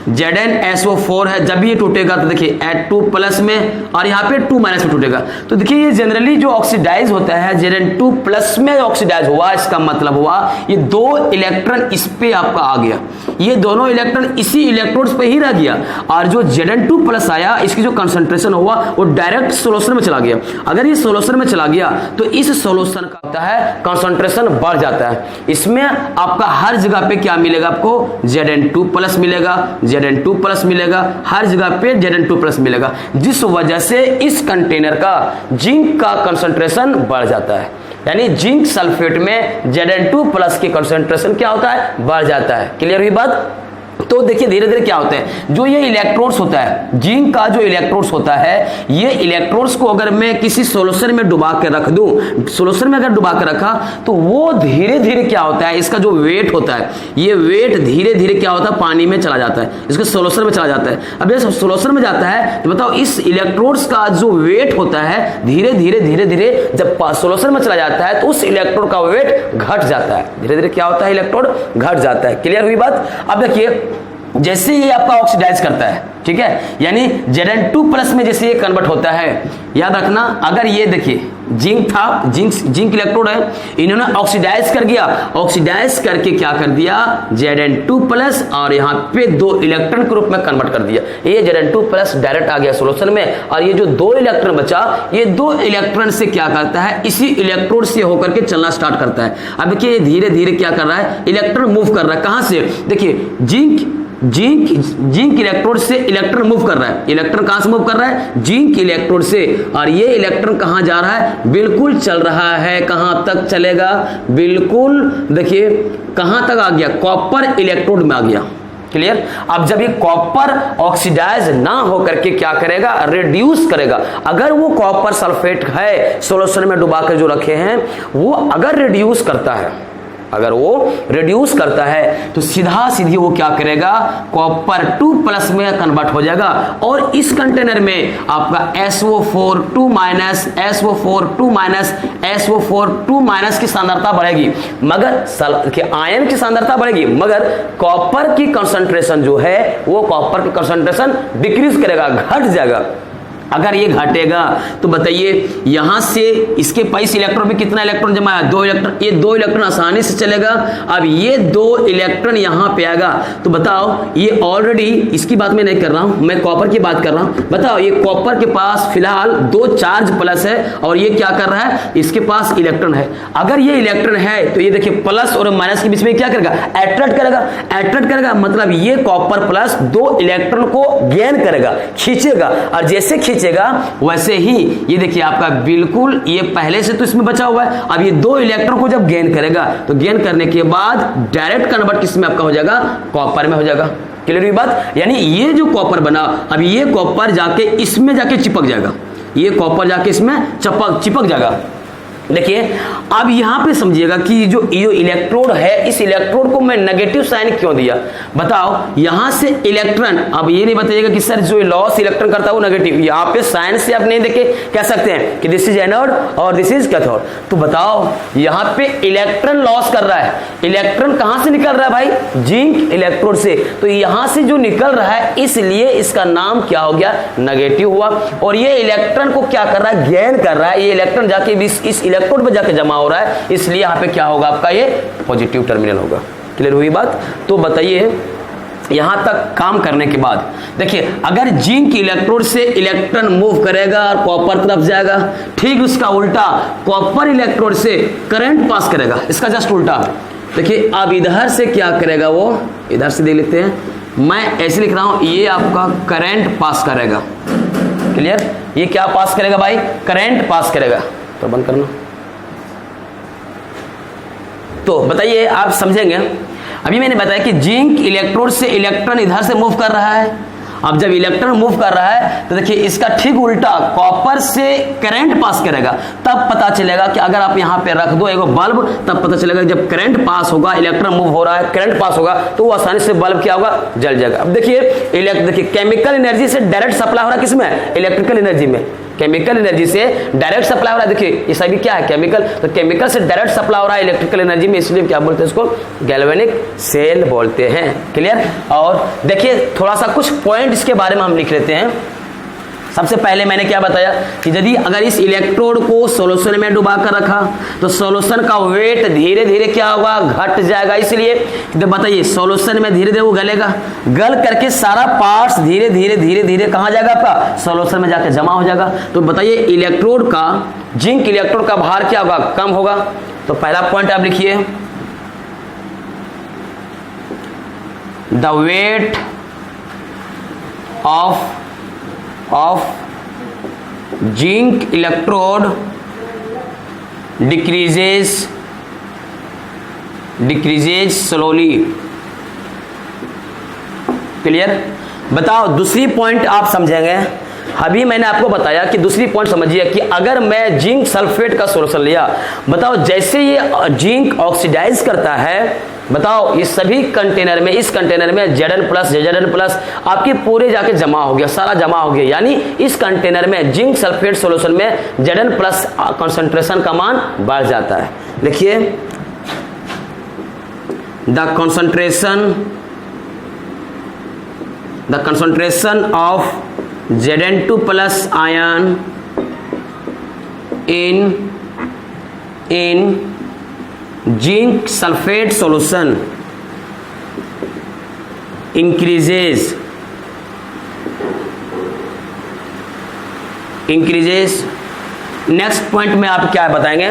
ZnSO4 है, जब ये टूटेगा तो देखिए H2+ में, और यहाँ पे 2- में टूटेगा। तो देखिए ये जनरली जो ऑक्सीडाइज होता है Zn2+ में ऑक्सीडाइज हुआ, इसका मतलब हुआ ये दो इलेक्ट्रॉन इस पे आपका आ गया, ये दोनों इलेक्ट्रॉन इसी इलेक्ट्रोड्स पे ही रह गया, और जो Zn2+ आया इसकी जो कंसंट्रेशन हुआ वो डायरेक्ट सोल्यूशन में चला गया। अगर ये सोल्यूशन में चला गया तो इस सोल्यूशन का होता है कंसंट्रेशन बढ़ जाता है, इसमें आपका हर जगह पे क्या मिलेगा, आपको Zn2+ मिलेगा, Zn2+ मिलेगा, हर जगह पे Zn2+ मिलेगा, जिस वजह से इस कंटेनर का जिंक का कंसंट्रेशन बढ़ जाता है। यानी जिंक सल्फेट में Zn2+ की कंसंट्रेशन क्या होता है, बढ़ जाता है। क्लियर हुई बात। तो देखिए धीरे धीरे क्या होता है, जो ये इलेक्ट्रोड्स होता है, जिंक का जो इलेक्ट्रोड्स होता है, ये इलेक्ट्रोड्स को अगर मैं किसी सोल्यूशन में डुबा के रख दूं, सोल्यूशन में अगर डुबा के रखा तो वो धीरे धीरे क्या होता है, इसका जो वेट होता है, ये वेट धीरे धीरे क्या होता है, पानी में चला जाता है, इसके सोल्यूशन में चला जाता है। अब ये सोल्यूशन में जाता है तो बताओ इस इलेक्ट्रोड्स का जो वेट होता है धीरे धीरे धीरे धीरे जब सोल्यूशन में चला जाता है तो उस इलेक्ट्रोड का वेट घट जाता है, धीरे धीरे क्या होता है, इलेक्ट्रोड घट जाता है। क्लियर हुई बात। अब देखिए जैसे ये आपका ऑक्सीडाइज करता है, ठीक है, यानी Zn2+ में जैसे ये कन्वर्ट होता है, याद रखना अगर ये देखिए जिंक था, जिंक इलेक्ट्रोड है, इन्होंने ऑक्सीडाइज कर दिया, ऑक्सीडाइज करके क्या कर दिया Zn2+ और यहाँ पे 2 इलेक्ट्रॉन के रूप में कन्वर्ट कर दिया। ये Zn2+ डायरेक्ट आ गया सोल्यूशन में, और ये जो 2 इलेक्ट्रॉन बचा, ये 2 इलेक्ट्रॉन से क्या करता है, इसी इलेक्ट्रोड से होकर के चलना स्टार्ट करता है। अब देखिए धीरे धीरे क्या कर रहा है, इलेक्ट्रॉन मूव कर रहा है, कहां से, देखिए जिंक जिंक इलेक्ट्रोड से इलेक्ट्रॉन मूव कर रहा है। इलेक्ट्रॉन कहां से मूव कर रहा है? जिंक इलेक्ट्रोड से। और ये इलेक्ट्रॉन कहां जा रहा है? बिल्कुल चल रहा है। कहां तक चलेगा? बिल्कुल देखिए कहां तक आ गया? कॉपर इलेक्ट्रोड में आ गया। क्लियर? अब जब ये कॉपर ऑक्सीडाइज ना होकर के क्या करेगा? रिड्यूस करेगा। अगर वो कॉपर सल्फेट है सोल्यूशन में डुबा कर जो रखे हैं, वो अगर रिड्यूस करता है, अगर वो रिड्यूस करता है तो सीधा सीधी वो क्या करेगा? कॉपर 2+ में कन्वर्ट हो जाएगा। और इस कंटेनर में आपका SO4 minus SO4 minus SO4 minus की सांद्रता बढ़ेगी, मगर आयन की सांद्रता बढ़ेगी, मगर कॉपर की कंसंट्रेशन जो है वो कॉपर की कंसंट्रेशन डिक्रीज करेगा, घट जाएगा। अगर ये घटेगा तो बताइए यहां से इसके पास इलेक्ट्रॉन में कितना इलेक्ट्रॉन जमा है? 2 इलेक्ट्रॉन। ये 2 इलेक्ट्रॉन आसानी से चलेगा। अब ये 2 इलेक्ट्रॉन यहां पे आएगा तो बताओ, ये ऑलरेडी इसकी बात मैं नहीं कर रहा हूं, मैं कॉपर की बात कर रहा हूं। बताओ ये कॉपर के पास फिलहाल 2 चार्ज प्लस है और ये क्या कर रहा है? इसके पास इलेक्ट्रॉन है। अगर ये इलेक्ट्रॉन है तो ये देखिए प्लस और माइनस के बीच में क्या करेगा? अट्रैक्ट करेगा। अट्रैक्ट करेगा मतलब ये कॉपर प्लस 2 इलेक्ट्रॉन को गेन करेगा, खींचेगा। और जैसे खींचेगा वैसे ही ये देखिए आपका बिल्कुल ये पहले से तो इसमें बचा हुआ है। अब ये 2 इलेक्ट्रॉन को जब गेन करेगा तो गेन करने के बाद डायरेक्ट कन्वर्ट किसमें आपका हो जाएगा? कॉपर में हो जाएगा। क्लियर हुई बात? यानी ये जो कॉपर बना, अब ये कॉपर जाके इसमें जाके चिपक जाएगा। ये कॉपर जाके इसमें चिपक जाएगा। देखिए अब यहां पे समझिएगा कि जो इलेक्ट्रोड है, इस इलेक्ट्रोड को मैं नेगेटिव साइन क्यों दिया? बताओ यहां से इलेक्ट्रॉन, अब ये नहीं बताइएगा कि सर जो लॉस इलेक्ट्रॉन करता है वो नेगेटिव। यहां पे साइन से आप नहीं देखे कह सकते हैं कि दिस इज एनोड और दिस इज कैथोड। तो बताओ यहां पे इलेक्ट्रॉन लॉस कर रहा है। इलेक्ट्रॉन कहां से निकल रहा है भाई? जिंक इलेक्ट्रोड से। तो यहां से जो निकल रहा है इसलिए इसका नाम क्या हो गया? नेगेटिव हुआ। और ये इलेक्ट्रॉन को क्या कर रहा है? गेन कर रहा है। ये इलेक्ट्रॉन जाके इस इलेक्ट्रोड पे जाके जमा हो रहा है, इसलिए यहां पे क्या होगा? आपका ये पॉजिटिव टर्मिनल होगा। क्लियर हुई बात? तो बताइए यहां तक काम करने के बाद देखिए अगर जिंक इलेक्ट्रोड से इलेक्ट्रॉन मूव करेगा और कॉपर तरफ जाएगा, ठीक उसका उल्टा कॉपर इलेक्ट्रोड से करंट पास करेगा, इसका जस्ट उल्टा। देखिए अब इधर से क्या करेगा? वो इधर से देख लेते हैं, मैं ऐसे लिख रहा हूं, ये आपका करंट पास करेगा। क्लियर? ये क्या पास करेगा भाई? करंट पास करेगा। तो बंद करना। तो बताइए आप समझेंगे। अभी मैंने बताया कि जिंक इलेक्ट्रोड से इलेक्ट्रॉन इधर से मूव कर रहा है। अब जब इलेक्ट्रॉन मूव कर रहा है तो देखिए इसका ठीक उल्टा कॉपर से करंट पास करेगा। तब पता चलेगा कि अगर आप यहां पे रख दो एक बल्ब, तब पता चलेगा जब करंट पास होगा, इलेक्ट्रॉन मूव हो रहा है, करंट पास होगा तो वो आसानी से बल्ब क्या होगा? जल जाएगा। अब देखिए केमिकल एनर्जी से डायरेक्ट सप्लाई हो रहा है किसमें? इलेक्ट्रिकल एनर्जी में। केमिकल एनर्जी से डायरेक्ट सप्लाई हो रहा है। देखिए ये सभी क्या है? केमिकल। तो केमिकल से डायरेक्ट सप्लाई हो रहा है इलेक्ट्रिकल एनर्जी में, इसलिए क्या बोलते हैं इसको? गैल्वेनिक सेल बोलते हैं। क्लियर? और देखिए थोड़ा सा कुछ पॉइंट इसके बारे में हम लिख लेते हैं। सबसे पहले मैंने क्या बताया कि यदि अगर इस इलेक्ट्रोड को सॉल्यूशन में डुबा कर रखा तो सॉल्यूशन का वेट धीरे धीरे क्या होगा? घट जाएगा। इसलिए तो बताइए सॉल्यूशन में धीरे धीरे वो गलेगा, गल करके सारा पार्ट्स धीरे धीरे धीरे धीरे कहां जाएगा? आपका सॉल्यूशन में जाकर जमा हो जाएगा। तो बताइए इलेक्ट्रोड का, जिंक इलेक्ट्रोड का भार क्या होगा? कम होगा। तो पहला पॉइंट आप लिखिए, the weight of zinc electrode decreases slowly। Clear? बताओ दूसरी पॉइंट आप समझेंगे। अभी मैंने आपको बताया कि दूसरी पॉइंट समझिए कि अगर मैं जिंक सल्फेट का सॉल्यूशन लिया, बताओ जैसे ये जिंक ऑक्सीडाइज करता है, बताओ ये सभी कंटेनर में, इस कंटेनर में Zn+ आपके पूरे जाके जमा हो गया, सारा जमा हो गया। यानी इस कंटेनर में जिंक सल्फेट सॉल्यूशन में Zn+ कंसंट्रेशन का मान बढ़ जाता है। देखिए the concentration of Zn2+ ion in zinc sulfate solution increases next point में आप क्या बताएंगे?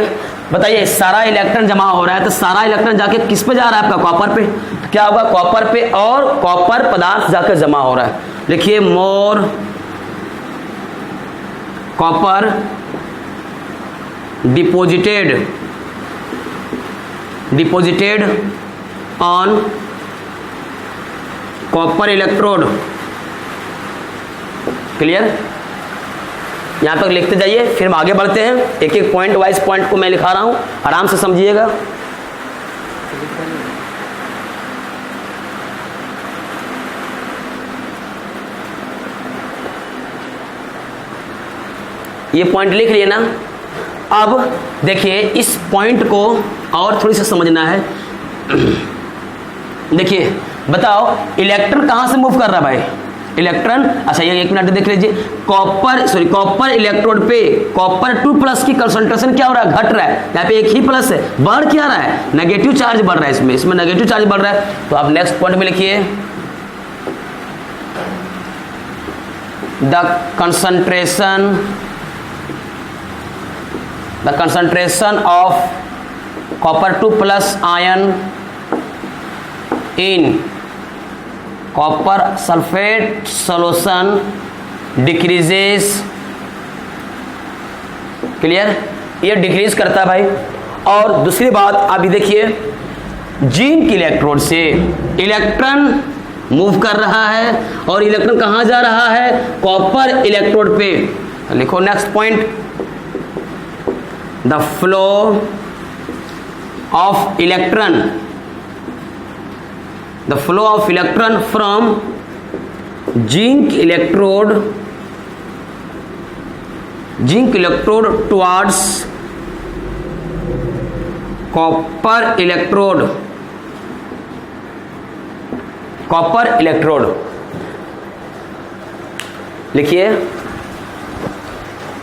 बताइए सारा इलेक्ट्रॉन जमा हो रहा है तो सारा इलेक्ट्रॉन जाके किस पे जा रहा है? आपका कॉपर पे। तो क्या होगा, कॉपर पे, और कॉपर पदार्थ जाकर जमा हो रहा है। लिखिए more copper deposited on copper electrode. Clear? यहां तक लिखते जाइए, फिर हम आगे बढ़ते हैं। एक एक पॉइंट वाइज पॉइंट को मैं लिखा रहा हूं, आराम से समझिएगा। ये पॉइंट लिख लिए ना। अब देखिए इस पॉइंट को और थोड़ी सी समझना है। देखिए बताओ इलेक्ट्रॉन कहां से मूव कर रहा है भाई, इलेक्ट्रॉन, अच्छा ये एक मिनट देख लीजिए, कॉपर इलेक्ट्रोड पे कॉपर 2+ की कंसंट्रेशन क्या हो रहा है, घट रहा है। यहाँ पे एक ही प्लस है, बढ़ क्या रहा है, नेगेटिव चार्ज बढ़ रहा है, इसमें नेगेटिव चार्ज बढ़ रहा है। तो आप नेक्स्ट पॉइंट में लिखिए the concentration of copper 2+ ion in copper sulfate solution decreases। Clear? ये डिक्रीज करता है भाई। और दूसरी बात अभी देखिए, जिंक इलेक्ट्रोड से इलेक्ट्रॉन मूव कर रहा है और इलेक्ट्रॉन कहां जा रहा है, कॉपर इलेक्ट्रोड पे। लिखो next point, the flow of electron from zinc electrode towards copper electrode। लिखिए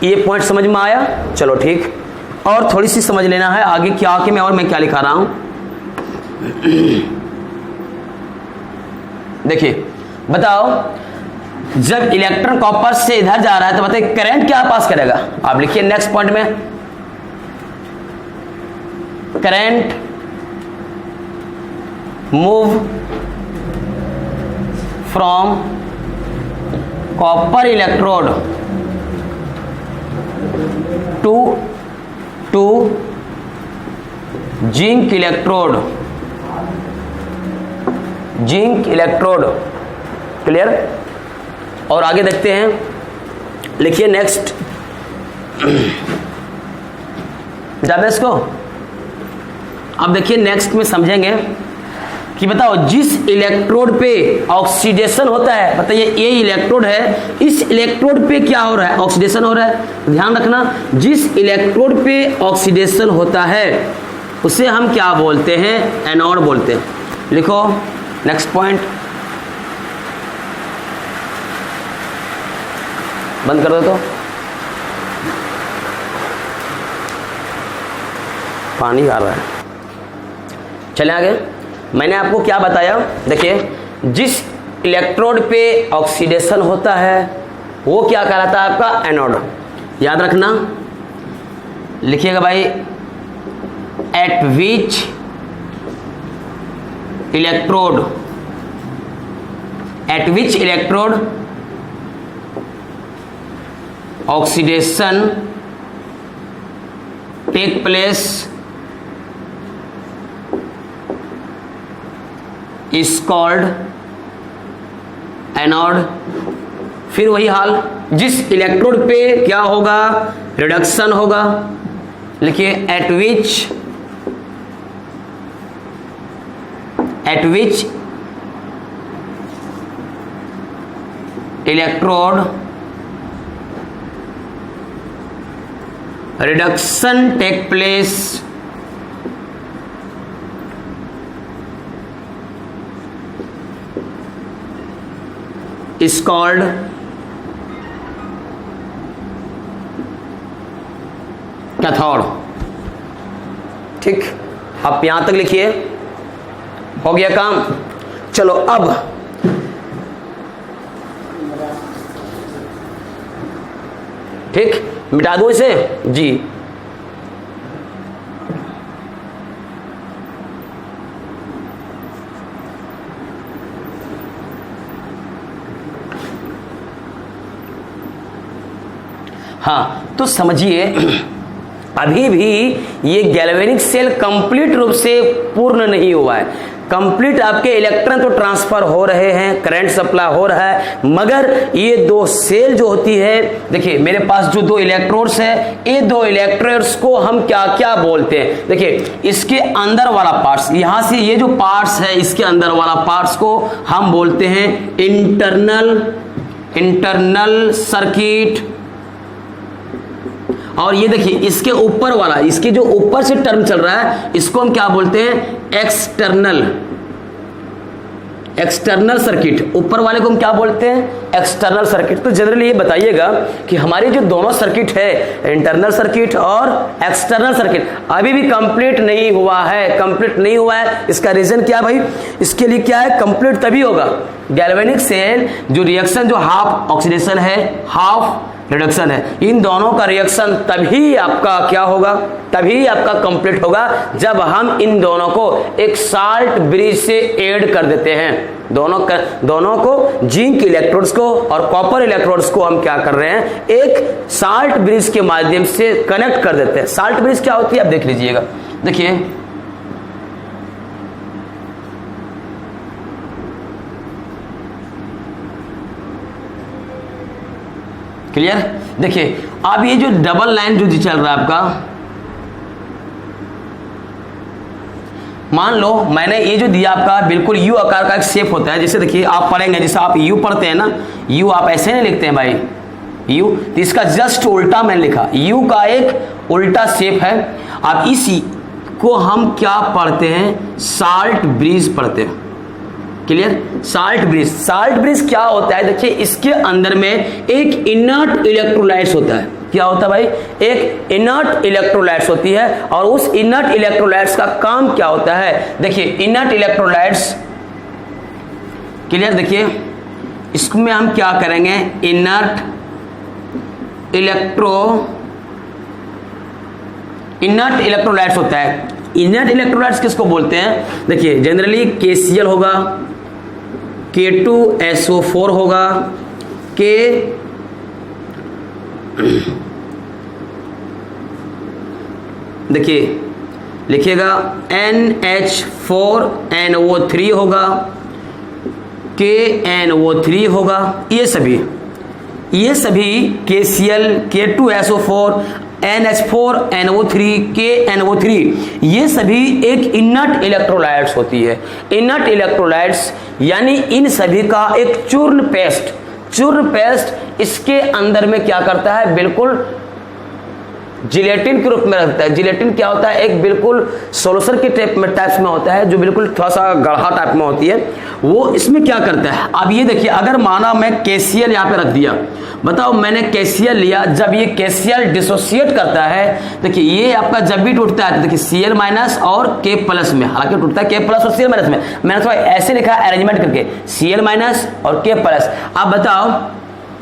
ये पॉइंट समझ में आया? चलो ठीक, और थोड़ी सी समझ लेना है आगे क्या कि मैं क्या लिखा रहा हूं। देखिए बताओ, जब इलेक्ट्रॉन कॉपर से इधर जा रहा है तो बताइए करंट क्या पास करेगा। आप लिखिए नेक्स्ट पॉइंट में, current move from copper electrode to zinc electrode. Clear? और आगे देखते हैं, लिखिए नेक्स्ट, जाने इसको। अब देखिए नेक्स्ट में समझेंगे कि बताओ जिस इलेक्ट्रोड पे ऑक्सीडेशन होता है, बताइए ये इलेक्ट्रोड है, इस इलेक्ट्रोड पे क्या हो रहा है, ऑक्सीडेशन हो रहा है। ध्यान रखना, जिस इलेक्ट्रोड पे ऑक्सीडेशन होता है उसे हम क्या बोलते हैं, एनोड बोलते हैं। लिखो नेक्स्ट पॉइंट, बंद कर दो तो पानी आ रहा है। चले आगे, मैंने आपको क्या बताया, देखिए जिस इलेक्ट्रोड पे ऑक्सीडेशन होता है वो क्या कहलाता है आपका, एनोड। याद रखना, लिखिएगा भाई, at which electrode oxidation take place is called anode. फिर वही हाल, जिस इलेक्ट्रोड पे क्या होगा, रिडक्शन होगा। लिखिए at which electrode reduction take place is called cathode. ठीक, आप यहां तक लिखिए, हो गया काम। चलो अब ठीक, मिटा दूं इसे जी। हाँ, तो समझिए अभी भी ये गैल्वेनिक सेल कंप्लीट रूप से पूर्ण नहीं हुआ है। कंप्लीट आपके इलेक्ट्रॉन तो ट्रांसफर हो रहे हैं, करंट सप्लाई हो रहा है, मगर ये दो सेल जो होती है, देखिए मेरे पास जो दो इलेक्ट्रोड्स है, ये दो इलेक्ट्रोड्स को हम क्या क्या बोलते हैं। देखिए इसके अंदर वाला पार्ट्स, यहां से ये जो पार्ट्स है इसके अंदर वाला पार्ट्स को हम बोलते हैं इंटरनल सर्किट। और ये देखिए इसके ऊपर वाला, इसके जो ऊपर से टर्म चल रहा है इसको हम क्या बोलते हैं, एक्सटर्नल सर्किट। ऊपर वाले को हम क्या बोलते हैं, एक्सटर्नल सर्किट। तो जनरली ये बताइएगा कि हमारी जो दोनों सर्किट है, इंटरनल सर्किट और एक्सटर्नल सर्किट, अभी भी कंप्लीट नहीं हुआ है। इसका रीजन क्या है भाई, इसके लिए क्या है, कंप्लीट तभी होगा गैल्वेनिक सेल जो रिएक्शन, जो हाफ ऑक्सीडेशन है, हाफ रिडक्शन है, इन दोनों का रिएक्शन तभी आपका क्या होगा, तभी आपका कंप्लीट होगा जब हम इन दोनों को एक साल्ट ब्रिज से ऐड कर देते हैं। दोनों को, जिंक इलेक्ट्रोड्स को और कॉपर इलेक्ट्रोड्स को हम क्या कर रहे हैं, एक साल्ट ब्रिज के माध्यम से कनेक्ट कर देते हैं। साल्ट ब्रिज क्या होती है आप देख लीजिएगा। देखिए क्लियर, देखिए अब ये जो डबल लाइन जो चल रहा है आपका, मान लो मैंने ये जो दिया आपका बिल्कुल यू आकार का एक शेप होता है। जैसे देखिए आप पढ़ेंगे, जैसे आप यू पढ़ते हैं ना, यू आप ऐसे नहीं लिखते हैं भाई, यू, तो इसका जस्ट उल्टा मैंने लिखा, यू का एक उल्टा शेप है। अब इसी को हम क्या पढ़ते हैं, साल्ट ब्रिज पढ़ते हैं। क्लियर, साल्ट ब्रिज क्या होता है, देखिए इसके अंदर में एक इनर्ट इलेक्ट्रोलाइट्स होता है। क्या होता है भाई, एक इनर्ट इलेक्ट्रोलाइट्स होती है, और उस इनर्ट इलेक्ट्रोलाइट्स का काम क्या होता है, देखिए इनर्ट इलेक्ट्रोलाइट्स, क्लियर, देखिए इसमें हम क्या करेंगे, इनर्ट इलेक्ट्रोलाइट्स होता है। इनर्ट इलेक्ट्रोलाइट्स किसको बोलते हैं, देखिए जनरली KCl होगा, K2SO4 होगा, देखिए लिखिएगा NH4NO3 होगा, KNO3 होगा, ये सभी KCl, K2SO4, NH4NO3, KNO3, ये सभी एक इनर्ट इलेक्ट्रोलाइट्स होती है। इनर्ट इलेक्ट्रोलाइट्स यानी इन सभी का एक चूर्ण पेस्ट इसके अंदर में क्या करता है, बिल्कुल जिलेटिन के रूप में रखता है। जिलेटिन क्या होता है, एक बिल्कुल सोल्यूशन के टाइप में होता है, जो बिल्कुल थोड़ा सा गाढ़ा टाइप में होती है। वो इसमें क्या करता है, अब ये देखिए अगर माना मैं KCl यहाँ पे रख दिया, बताओ मैंने KCl लिया, जब ये KCl डिसोसिएट करता है, देखिए ये आपका जब भी टूटता है तो देखिए Cl माइनस और K प्लस में, हालांकि टूटता है K प्लस और Cl माइनस में, मैंने थोड़ा ऐसे लिखा अरेंजमेंट करके, Cl माइनस और K प्लस। अब बताओ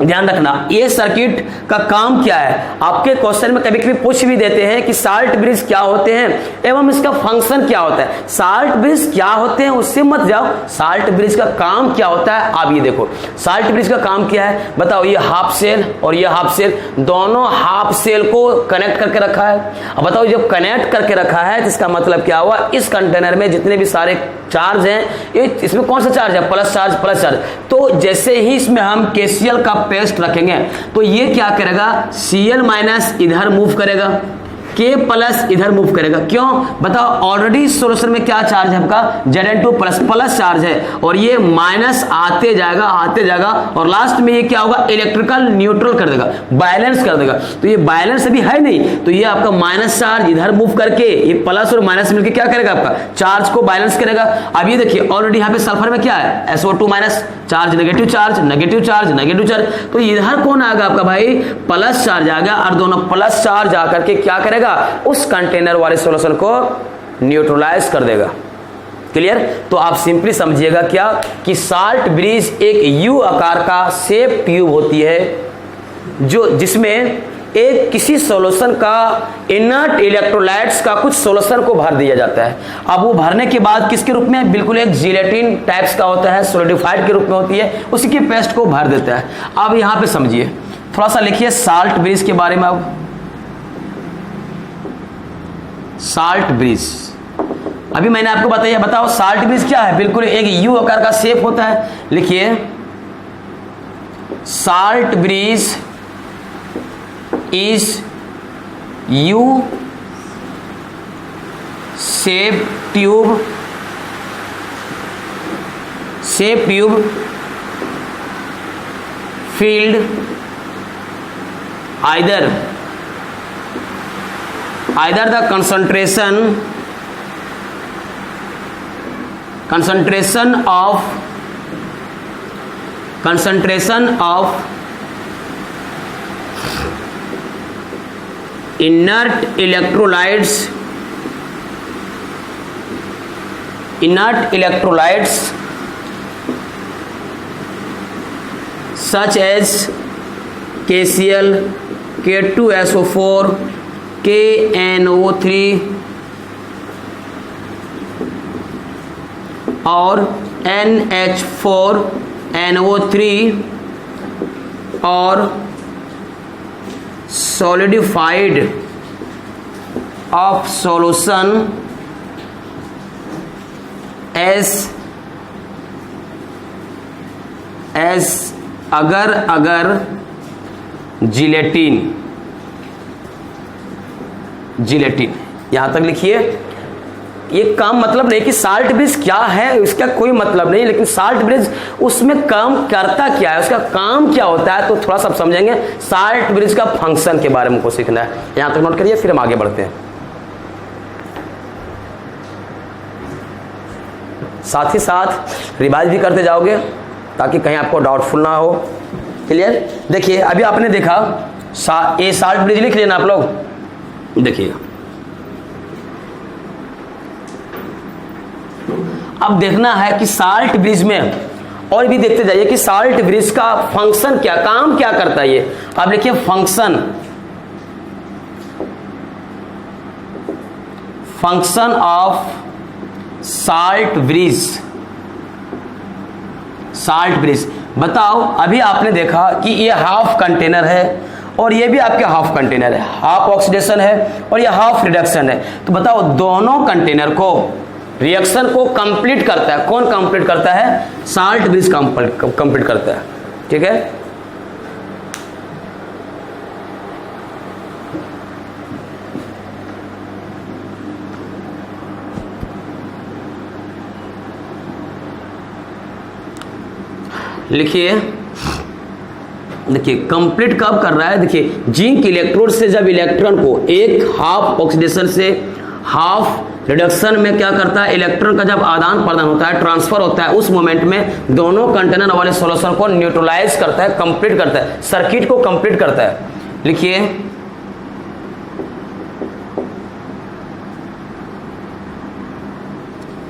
ध्यान रखना, ये सर्किट का काम क्या है। आपके क्वेश्चन में कभी कभी पूछ भी देते हैं कि साल्ट ब्रिज क्या होते हैं एवं इसका फंक्शन क्या होता है। साल्ट ब्रिज क्या होते हैं उससे मत जाओ, साल्ट ब्रिज का काम क्या होता है आप ये देखो। साल्ट ब्रिज का काम क्या है बताओ, ये हाफ सेल और ये हाफ सेल, दोनों हाफ सेल को कनेक्ट करके रखा है। अब बताओ जब कनेक्ट करके रखा है तो इसका मतलब क्या हुआ, इस कंटेनर में जितने भी सारे चार्ज हैं, इसमें कौन सा चार्ज है, प्लस चार्ज। तो जैसे ही इसमें हम KCl का पेस्ट रखेंगे तो ये क्या करेगा, Cl माइनस इधर मूव करेगा, K प्लस इधर मूव करेगा। क्यों बताओ, ऑलरेडी सॉल्यूशन में क्या चार्ज है आपका, Zn2 प्लस चार्ज है, और ये माइनस आते जाएगा और लास्ट में ये क्या होगा, इलेक्ट्रिकल न्यूट्रल कर देगा, बैलेंस कर देगा। तो ये बैलेंस अभी है नहीं, तो ये आपका माइनस चार्ज इधर मूव करके ये प्लस और माइनस मिलकर क्या करेगा, आपका चार्ज को बैलेंस करेगा। अब ये देखिए ऑलरेडी यहाँ पे सल्फर में क्या है, SO2 minus, charge negative charge, तो इधर कौन आएगा आपका भाई, प्लस चार्ज आ गया, और दोनों प्लस चार्ज आकर के क्या करेगा, उस कंटेनर वाले सॉल्यूशन को न्यूट्रलाइज कर देगा। क्लियर, तो आप सिंपली समझिएगा क्या कि साल्ट ब्रिज एक यू आकार का शेप ट्यूब होती है, जो जिसमें एक किसी सॉल्यूशन का इनर्ट इलेक्ट्रोलाइट्स का कुछ सॉल्यूशन को भर दिया जाता है। अब वो भरने के बाद किसके रूप में, बिल्कुल एक जिलेटिन टाइप्स का होता है, सॉलिडिफाइड के रूप में होती है, उसी के पेस्ट को भर देता है। अब यहाँ पे समझिए, थोड़ा सा लिखिए साल्ट ब्रिज के बारे में। अब साल्ट ब्रिज, अभी मैंने आपको बताया, बताओ साल्ट ब्रिज क्या है। बिल्कुल एक यू आकार का शेप होता है। लिखिए salt bridge is U shape tube filled either the concentration of inert electrolytes such as KCl, K2SO4, KNO3 और NH4NO3 और solidified of solution as अगर जिलेटिन यहां तक लिखिए। ये काम मतलब नहीं कि साल्ट ब्रिज क्या है, इसका कोई मतलब नहीं, लेकिन साल्ट ब्रिज उसमें काम करता क्या है, उसका काम क्या होता है, तो थोड़ा सा समझेंगे। साल्ट ब्रिज का फंक्शन के बारे में को सीखना है, यहां तक नोट करिए, फिर हम आगे बढ़ते हैं। साथ ही साथ रिवाइज भी करते जाओगे ताकि कहीं आपको डाउटफुल ना हो। क्लियर? देखिए अभी आपने देखा ये साल्ट ब्रिज लिख लेना आप लोग। देखिए अब देखना है कि साल्ट ब्रिज में, और भी देखते जाइए कि साल्ट ब्रिज का फंक्शन क्या, काम क्या करता है ये। अब लिखिए फंक्शन ऑफ साल्ट ब्रिज। बताओ अभी आपने देखा कि ये हाफ कंटेनर है और ये भी आपके हाफ कंटेनर है, हाफ ऑक्सीडेशन है और ये हाफ रिडक्शन है। तो बताओ दोनों कंटेनर को रिएक्शन को कंप्लीट करता है, कौन कंप्लीट करता है? साल्ट ब्रिज कंप्लीट करता है। ठीक है, लिखिए। देखिए कंप्लीट कब कर रहा है? देखिए जिंक इलेक्ट्रोड से जब इलेक्ट्रॉन को एक हाफ ऑक्सीडेशन से हाफ रिडक्शन में क्या करता है, इलेक्ट्रॉन का जब आदान प्रदान होता है, ट्रांसफर होता है, उस मोमेंट में दोनों कंटेनर वाले सॉल्यूशन को न्यूट्रलाइज करता है, कंप्लीट करता है, सर्किट को कंप्लीट करता है। लिखिए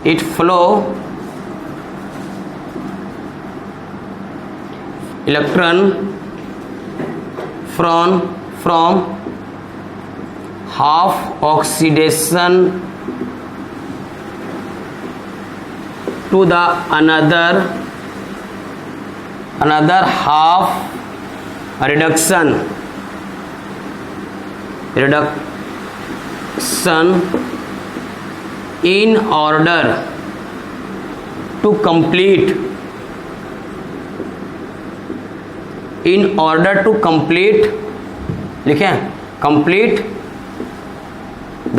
it flow electron from half oxidation to the another half reduction in order to complete लिखें कंप्लीट द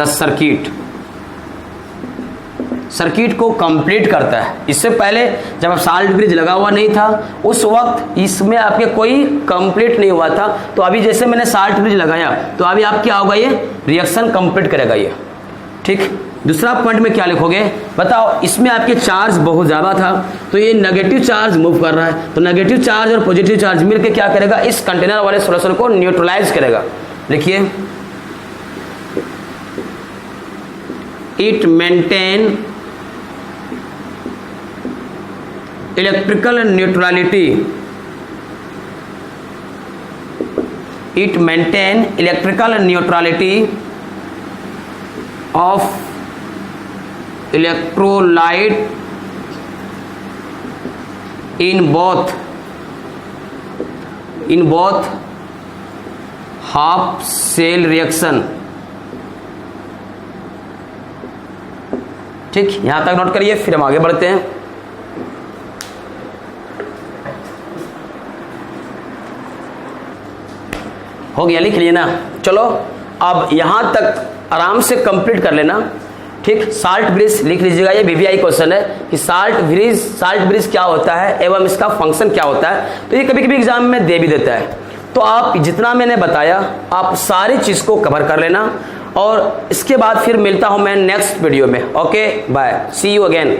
सर्किट को कंप्लीट करता है। इससे पहले जब आप साल्ट ब्रिज लगा हुआ नहीं था उस वक्त इसमें आपके कोई कंप्लीट नहीं हुआ था। तो अभी जैसे मैंने साल्ट ब्रिज लगाया तो अभी आप क्या होगा, ये रिएक्शन कंप्लीट करेगा ये। ठीक, दूसरा पॉइंट में क्या लिखोगे बताओ? इसमें आपके चार्ज बहुत ज्यादा था तो ये नेगेटिव चार्ज मूव कर रहा है, तो नेगेटिव चार्ज और पॉजिटिव चार्ज मिलकर क्या करेगा, इस कंटेनर वाले सॉल्यूशन को न्यूट्रलाइज करेगा। लिखिए it maintain electrical neutrality, it maintain electrical neutrality of electrolyte in both half cell reaction. ठीक, यहां तक नोट करिए, फिर हम आगे बढ़ते हैं। हो गया, लिख लिए ना। चलो अब यहां तक आराम से कंप्लीट कर लेना। ठीक, साल्ट ब्रिज लिख लीजिएगा, ये वीवीआई क्वेश्चन है कि साल्ट ब्रिज क्या होता है एवं इसका फंक्शन क्या होता है। तो ये कभी कभी एग्जाम में दे भी देता है। तो आप जितना मैंने बताया आप सारी चीज को कवर कर लेना, और इसके बाद फिर मिलता हूं मैं नेक्स्ट वीडियो में। Okay, bye, see you again.